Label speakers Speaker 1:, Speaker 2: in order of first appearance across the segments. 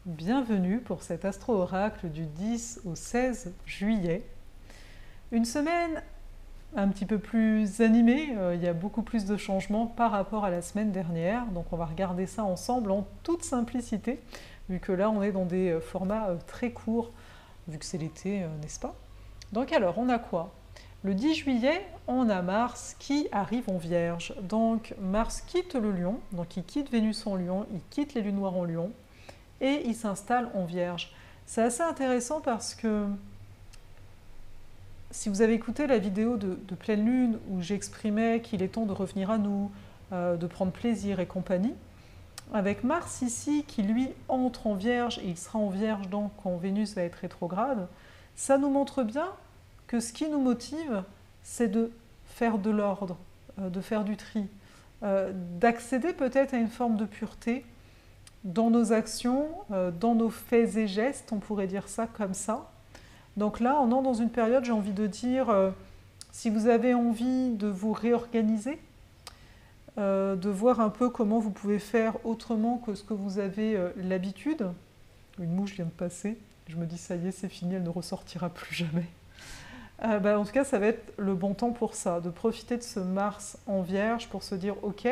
Speaker 1: bienvenue pour cet astro-oracle du 10 au 16 juillet. Une semaine un petit peu plus animée, il y a beaucoup plus de changements par rapport à la semaine dernière, donc on va regarder ça ensemble en toute simplicité, vu que là on est dans des formats très courts, vu que c'est l'été, n'est-ce pas? Donc alors, on a quoi? Le 10 juillet, on a Mars qui arrive en Vierge. Donc Mars quitte le Lion, donc il quitte Vénus en Lion, il quitte les lunes noires en Lion, et il s'installe en Vierge. C'est assez intéressant parce que si vous avez écouté la vidéo de pleine lune où j'exprimais qu'il est temps de revenir à nous, de prendre plaisir et compagnie, avec Mars ici qui lui entre en Vierge, et il sera en Vierge donc quand Vénus va être rétrograde, ça nous montre bien que ce qui nous motive, c'est de faire de l'ordre, de faire du tri, d'accéder peut-être à une forme de pureté dans nos actions, dans nos faits et gestes, on pourrait dire ça comme ça. Donc là, on est dans une période, j'ai envie de dire, si vous avez envie de vous réorganiser, de voir un peu comment vous pouvez faire autrement que ce que vous avez l'habitude. Une mouche vient de passer, je me dis ça y est, c'est fini, elle ne ressortira plus jamais. En tout cas, ça va être le bon temps pour ça, de profiter de ce Mars en Vierge pour se dire, ok,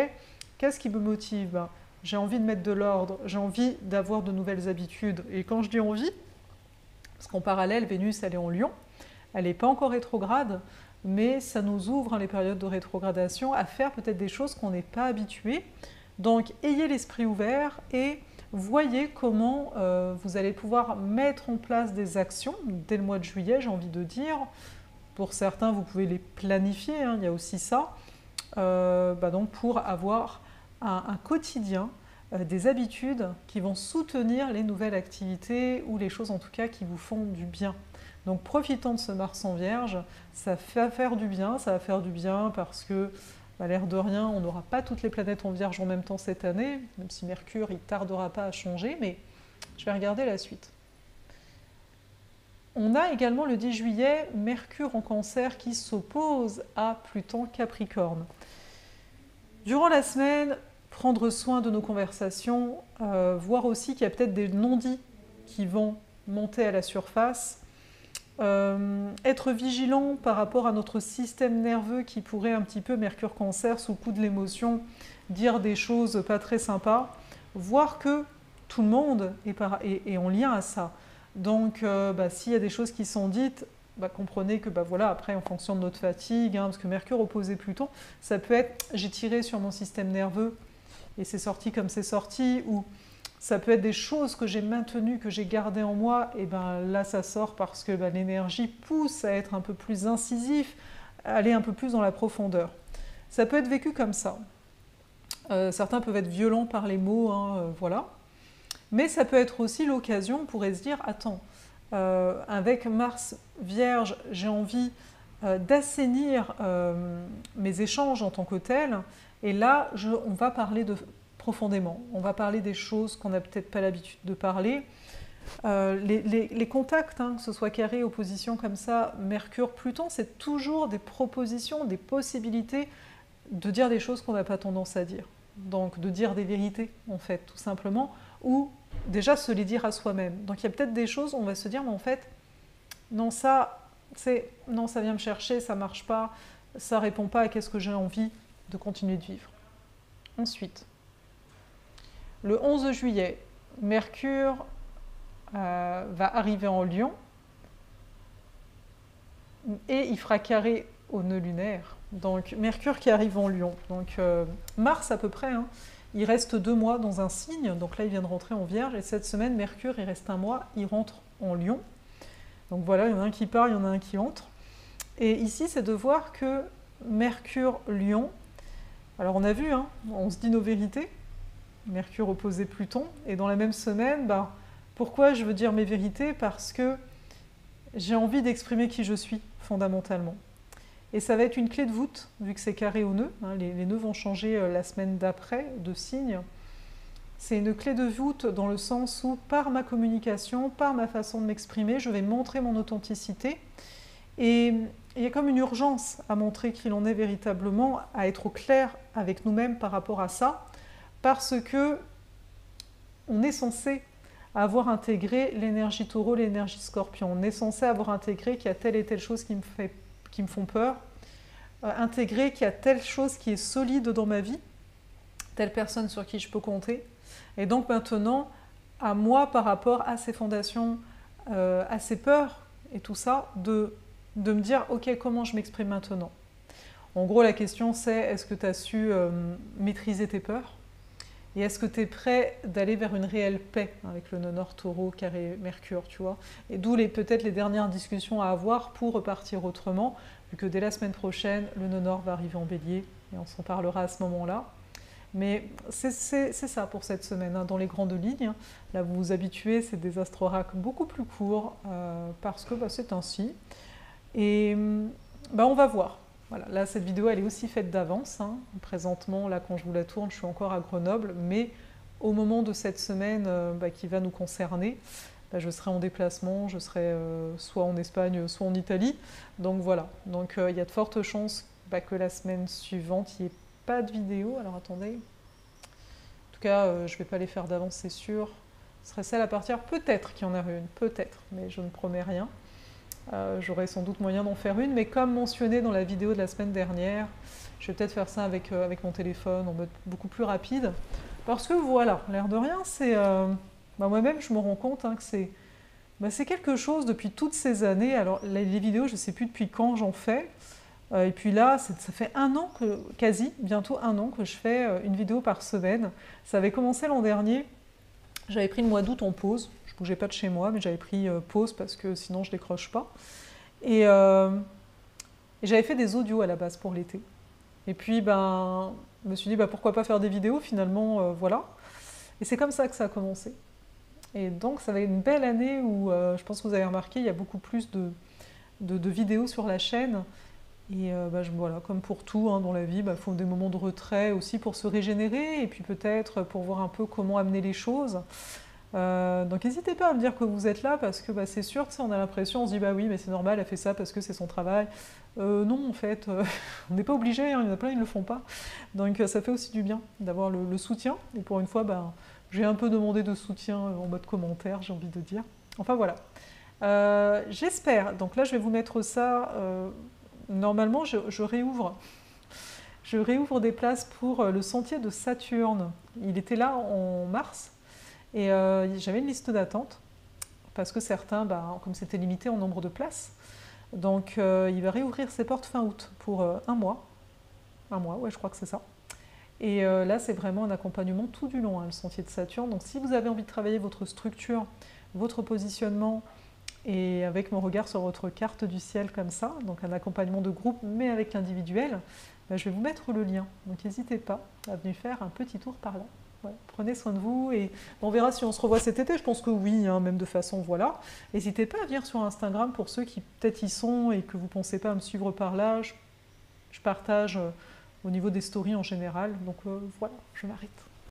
Speaker 1: qu'est-ce qui me motive? J'ai envie de mettre de l'ordre, j'ai envie d'avoir de nouvelles habitudes. Et quand je dis envie, parce qu'en parallèle, Vénus, elle est en Lion, elle n'est pas encore rétrograde, mais ça nous ouvre les périodes de rétrogradation à faire peut-être des choses qu'on n'est pas habitué. Donc, ayez l'esprit ouvert et voyez comment vous allez pouvoir mettre en place des actions dès le mois de juillet, j'ai envie de dire. Pour certains, vous pouvez les planifier, hein, il y a aussi ça. Donc pour avoir un quotidien, des habitudes qui vont soutenir les nouvelles activités ou les choses en tout cas qui vous font du bien. Donc profitons de ce Mars en Vierge, ça va faire du bien, ça va faire du bien parce que l'air de rien, on n'aura pas toutes les planètes en Vierge en même temps cette année, même si Mercure, il ne tardera pas à changer, mais je vais regarder la suite. On a également le 10 juillet, Mercure en Cancer qui s'oppose à Pluton Capricorne. Durant la semaine, prendre soin de nos conversations, voir aussi qu'il y a peut-être des non-dits qui vont monter à la surface, être vigilant par rapport à notre système nerveux qui pourrait un petit peu, Mercure Cancer, sous le coup de l'émotion, dire des choses pas très sympas, voir que tout le monde est en lien à ça. Donc s'il y a des choses qui sont dites, comprenez que voilà, après en fonction de notre fatigue, parce que Mercure opposé Pluton, ça peut être j'ai tiré sur mon système nerveux et c'est sorti comme c'est sorti, ou ça peut être des choses que j'ai maintenues, que j'ai gardées en moi, et là ça sort parce que l'énergie pousse à être un peu plus incisif, à aller un peu plus dans la profondeur. Ça peut être vécu comme ça. Certains peuvent être violents par les mots, voilà. Mais ça peut être aussi l'occasion, on pourrait se dire, attends, avec Mars Vierge, j'ai envie d'assainir mes échanges en tant que tels, et là, on va parler profondément, on va parler des choses qu'on n'a peut-être pas l'habitude de parler. Les contacts, que ce soit carré, opposition comme ça, Mercure, Pluton, c'est toujours des propositions, des possibilités de dire des choses qu'on n'a pas tendance à dire. Donc de dire des vérités, en fait, tout simplement, ou déjà se les dire à soi-même. Donc il y a peut-être des choses où on va se dire, mais en fait, non, ça vient me chercher, ça marche pas, ça répond pas à ce que j'ai envie de continuer de vivre. Ensuite, le 11 juillet, Mercure va arriver en Lion et il fera carré au nœud lunaire. Donc Mercure qui arrive en Lion. Donc Mars à peu près, il reste 2 mois dans un signe, donc là il vient de rentrer en Vierge, et cette semaine, Mercure, il reste 1 mois, il rentre en Lion. Donc voilà, il y en a un qui part, il y en a un qui entre. Et ici, c'est de voir que Mercure, Lion, alors on a vu, on se dit nos vérités, Mercure opposé Pluton, et dans la même semaine, pourquoi je veux dire mes vérités? Parce que j'ai envie d'exprimer qui je suis, fondamentalement. Et ça va être une clé de voûte, vu que c'est carré au nœud. Les nœuds vont changer la semaine d'après, de signe. C'est une clé de voûte dans le sens où, par ma communication, par ma façon de m'exprimer, je vais montrer mon authenticité. Et il y a comme une urgence à montrer qui l'on est véritablement, à être au clair avec nous-mêmes par rapport à ça, parce que on est censé avoir intégré l'énergie taureau, l'énergie scorpion. On est censé avoir intégré qu'il y a telle et telle chose qui me font peur, intégrer qu'il y a telle chose qui est solide dans ma vie, telle personne sur qui je peux compter. Et donc maintenant, à moi par rapport à ces fondations, à ces peurs et tout ça, de me dire, ok, comment je m'exprime maintenant? En gros, la question c'est, est-ce que tu as su maîtriser tes peurs? Et est-ce que tu es prêt d'aller vers une réelle paix avec le nœud taureau, carré Mercure, tu vois? Et d'où peut-être les dernières discussions à avoir pour repartir autrement, vu que dès la semaine prochaine, le nœud nord va arriver en bélier, et on s'en parlera à ce moment-là. Mais c'est ça pour cette semaine, hein, dans les grandes lignes. Là, vous vous habituez, c'est des astroracles beaucoup plus courts, parce que c'est ainsi. Et on va voir. Voilà, là, cette vidéo, elle est aussi faite d'avance. Hein. Présentement, là, quand je vous la tourne, je suis encore à Grenoble, mais au moment de cette semaine qui va nous concerner, je serai en déplacement, je serai soit en Espagne, soit en Italie. Donc voilà, donc il y a de fortes chances que la semaine suivante, il n'y ait pas de vidéo. Alors attendez, en tout cas, je ne vais pas les faire d'avance, c'est sûr. Ce serait celle à partir, peut-être qu'il y en a une, peut-être, mais je ne promets rien. J'aurai sans doute moyen d'en faire une, mais comme mentionné dans la vidéo de la semaine dernière, je vais peut-être faire ça avec mon téléphone en mode beaucoup plus rapide. Parce que voilà, l'air de rien, c'est... moi-même, je me rends compte hein, que c'est quelque chose depuis toutes ces années. Alors, les vidéos, je ne sais plus depuis quand j'en fais. Et puis là, ça fait un an, bientôt un an que je fais une vidéo par semaine. Ça avait commencé l'an dernier. J'avais pris le mois d'août en pause. Je ne bougeais pas de chez moi, mais j'avais pris pause parce que sinon je ne décroche pas. Et j'avais fait des audios à la base pour l'été. Et puis, je me suis dit, pourquoi pas faire des vidéos finalement, voilà. Et c'est comme ça que ça a commencé. Et donc, ça va être une belle année où, je pense que vous avez remarqué, il y a beaucoup plus de vidéos sur la chaîne. Et voilà, comme pour tout hein, dans la vie, il faut des moments de retrait aussi pour se régénérer et puis peut-être pour voir un peu comment amener les choses. Donc n'hésitez pas à me dire que vous êtes là parce que c'est sûr, on a l'impression, on se dit oui mais c'est normal, elle fait ça parce que c'est son travail. Non en fait, on n'est pas obligé, hein, il y en a plein, ils ne le font pas. Donc ça fait aussi du bien d'avoir le soutien. Et pour une fois, j'ai un peu demandé de soutien en mode commentaire, j'ai envie de dire. Enfin voilà. J'espère, donc là je vais vous mettre ça... Normalement, je réouvre des places pour le sentier de Saturne. Il était là en mars et j'avais une liste d'attente parce que certains, comme c'était limité en nombre de places, donc il va réouvrir ses portes fin août pour un mois. Un mois, ouais, je crois que c'est ça. Et là, c'est vraiment un accompagnement tout du long, hein, le sentier de Saturne. Donc si vous avez envie de travailler votre structure, votre positionnement, et avec mon regard sur votre carte du ciel comme ça, donc un accompagnement de groupe mais avec l'individuel, je vais vous mettre le lien. Donc n'hésitez pas à venir faire un petit tour par là. Ouais, prenez soin de vous et on verra si on se revoit cet été. Je pense que oui, hein, même de façon, voilà. N'hésitez pas à venir sur Instagram pour ceux qui peut-être y sont et que vous ne pensez pas à me suivre par là. Je partage au niveau des stories en général. Donc voilà, je m'arrête.